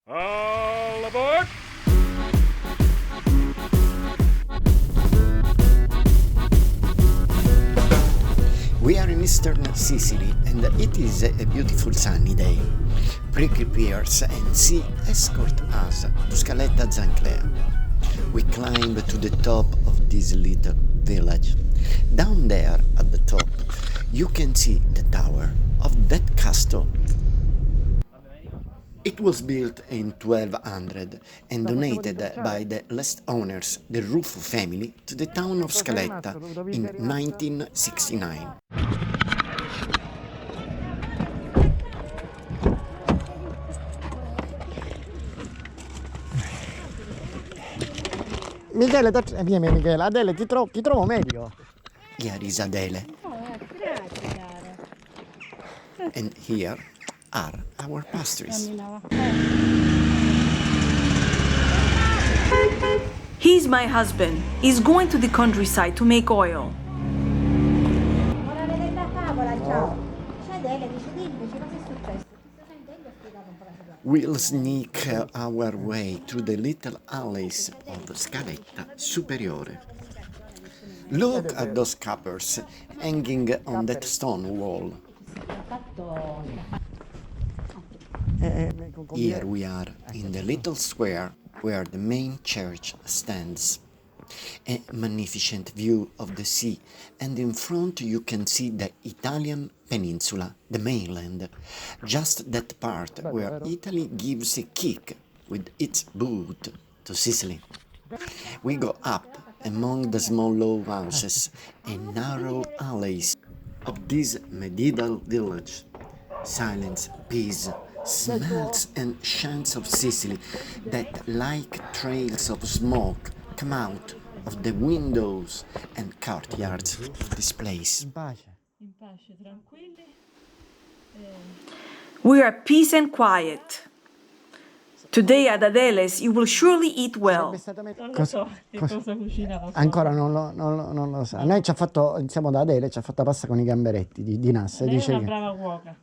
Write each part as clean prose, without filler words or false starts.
All aboard! We are in eastern Sicily and it is a beautiful sunny day. Prickly pears and sea escort us to Scaletta Zanclea. We climb to the top of this little village. Down there at the top you can see the tower of that castle. It was built in 1200 and donated by the last owners, the Ruffo family, to the town of Scaletta in 1969. Michele, vieni Michele, Adele, ti trovo meglio. Here is Adele. Grazie, cara. And here are our pastries. He's my husband. He's going to the countryside to make oil. Buona vedere tavola, ciao. C'è Adele, dice cosa è successo? Gli ho spiegato un po' la situazione. We'll sneak our way through the little alleys of Scaletta Superiore. Look at those cuppers hanging on that stone wall. Here we are in the little square where the main church stands. A magnificent view of the sea, and in front you can see the Italian peninsula, the mainland, just that part where Italy gives a kick with its boot to Sicily. We go up among the small low houses and narrow alleys of this medieval village. Silence, peace, smells and scents of Sicily that, like trails of smoke, come out of the windows and courtyards of this place. In pace. In pace, tranquilli. We are peace and quiet. Today at Adele's you will surely eat well. Non lo so che cosa cucinava. Ancora non lo sa. Lei ci ha fatto, insieme ad Adele, ci ha fatto pasta con i gamberetti di Nassa. Lei è Dice una che... brava cuoca.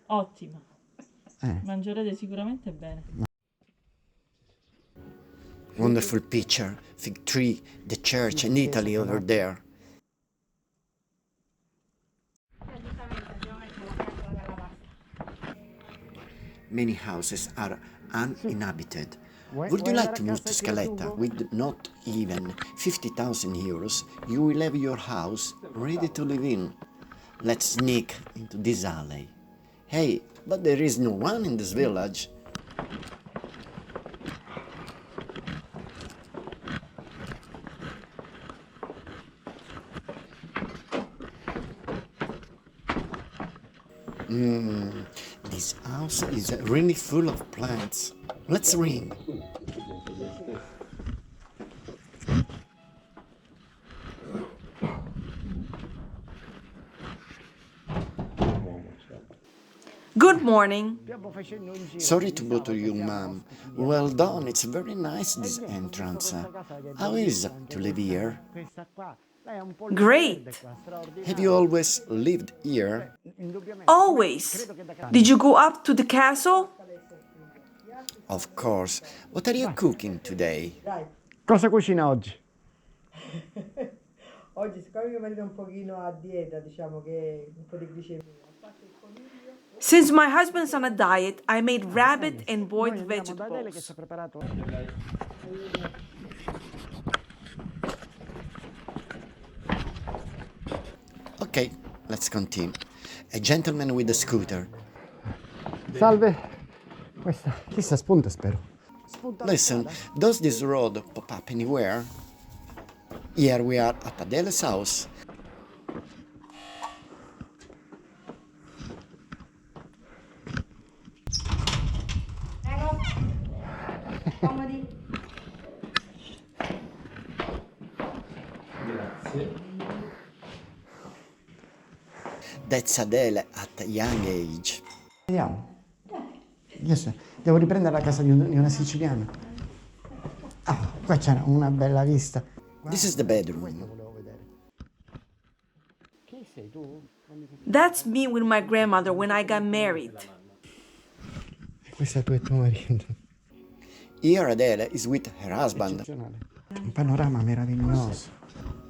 Ottima. Mangerete sicuramente bene. Wonderful picture, fig tree, the church and Italy over there. Many houses are uninhabited. Would you like to move to Scaletta with not even 50,000 euros? You will have your house ready to live in. Let's sneak into this alley. Hey, but there is no one in this village. This house is really full of plants. Let's ring. Good morning. Sorry to bother you, ma'am. Well done, it's very nice, this entrance. How is it to live here? Great. Have you always lived here? Always. Did you go up to the castle? Of course. What are you cooking today? Cosa cucina oggi? Oggi, siccome mio marito è un pochino a dieta, diciamo che un po' di glicemia. Since my husband's on a diet, I made rabbit and boiled vegetables. Okay, let's continue. A gentleman with a scooter. Salve. Questa, chissà, spunta spero. Listen, does this road pop up anywhere? Here we are at Adele's house. Comodi. That's Adele at a young age. Vediamo. Adesso devo riprendere la casa di una siciliana. Ah, qua c'è una bella vista. This is the bedroom. Chi sei tu? That's me with my grandmother when I got married. Questo è tuo marito. Here Adele is with her husband. Eccezionale. Un panorama meraviglioso.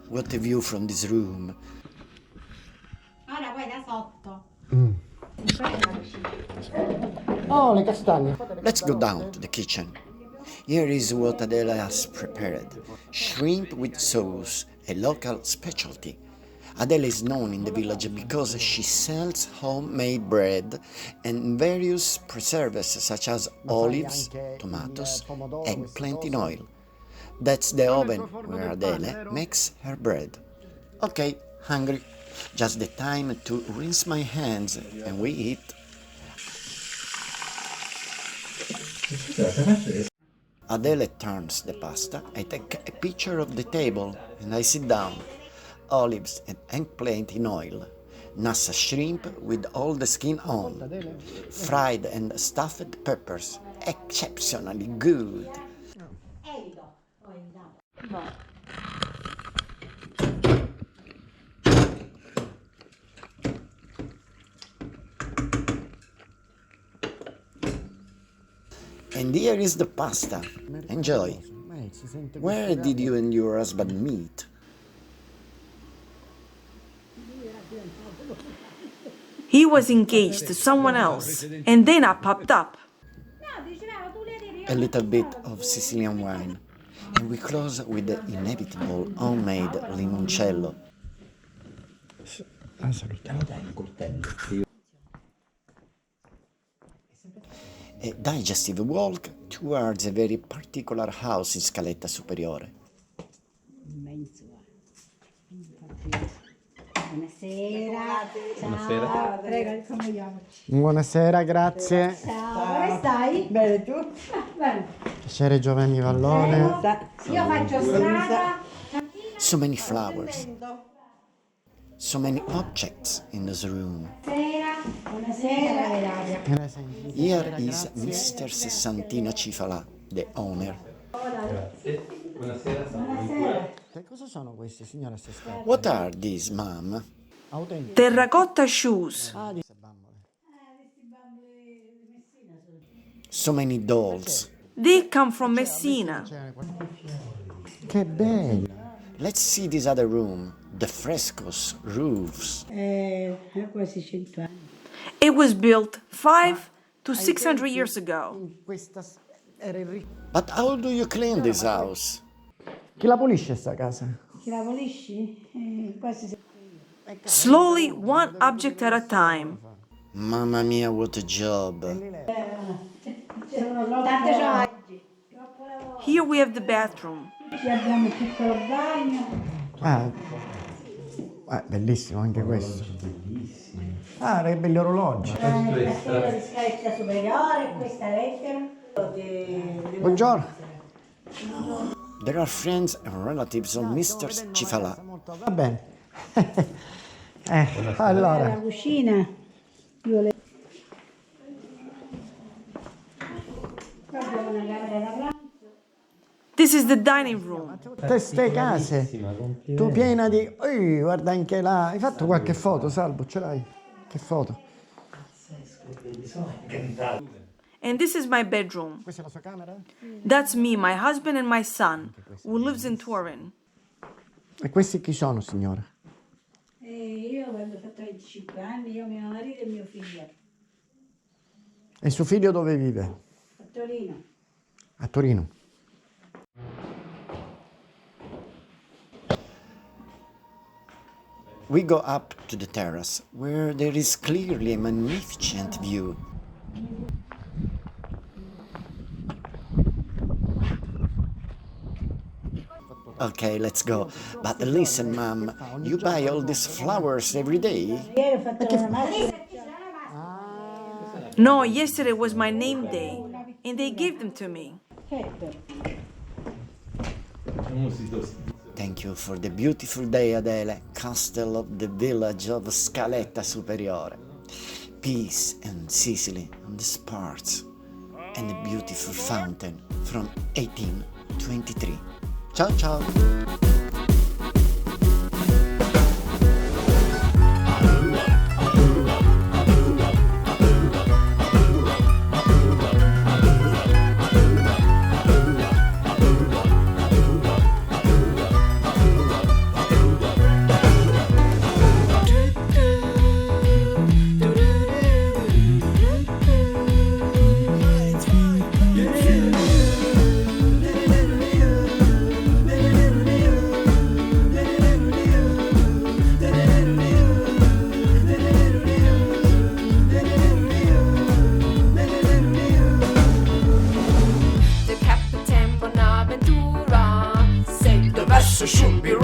What a view from this room. Ora poi da sotto. Oh, le castagne. Let's go down to the kitchen. Here is what Adele has prepared. Shrimp with sauce, a local specialty. Adele is known in the village because she sells homemade bread and various preserves such as olives, tomatoes, eggplant in oil. That's the oven where Adele makes her bread. Okay, hungry. Just the time to rinse my hands and we eat. Adele turns the pasta, I take a picture of the table and I sit down. Olives and eggplant in oil. Nassa shrimp with all the skin on. Fried and stuffed peppers. Exceptionally good. And here is the pasta. Enjoy. Where did you and your husband meet? He was engaged to someone else, and then I popped up. A little bit of Sicilian wine. And we close with the inevitable homemade limoncello. A digestive walk towards a very particular house in Scaletta Superiore. Buonasera. Ciao. Prego, accomodiamoci. Buonasera, grazie. Ciao, come stai? Bene, tu? Bene. Piacere Giovanni Vallone. Io faccio strada. So many flowers. So many objects in this room. Buonasera. Here is Mr. Sessantino Cifalà, the owner. Che cosa sono questi, signora Sestata? What are these, ma'am? Autentici. Terracotta shoes. So many dolls. They come from Messina. Che bello. Let's see this other room. The frescoes, roofs. Quasi 100 anni. It was built 500 to 600 years ago. Questa era il ricco. But how do you clean this house? Chi la pulisce sta casa? Chi la pulisci? Quasi Slowly, one object at a time. Mamma mia, what a job. tante oggi. Here we have the bathroom. Ci abbiamo un piccolo bagno. Bellissimo anche questo. Ah, che belli orologi. Castello di Scaletta Superiore, questa lettera. Buongiorno. There are friends and relatives of Mr. Cifalà. Va bene. La Allora, cucina. Io le... Qua abbiamo una camera da pranzo. This is the dining room. queste case, tu piena di... guarda anche là, hai fatto qualche foto, Salvo, ce l'hai? Che foto? And this is my bedroom. Questa è la sua camera? That's me, my husband and my son, who lives in Turin. E questi chi sono, signora? Io quando ho fatto 25 anni, io, mio marito e mio figlio. E suo figlio dove vive? A Torino. A Torino. We go up to the terrace, where there is clearly a magnificent view. Okay, let's go. But listen, Mom, you buy all these flowers every day? Ieri ho fatto una macchina. No, yesterday was my name day, and they gave them to me. Thank you for the beautiful day, Adele, castle of the village of Scaletta Superiore. Peace and Sicily on the Sparks, and a beautiful fountain from 1823. Ciao ciao! shouldn't be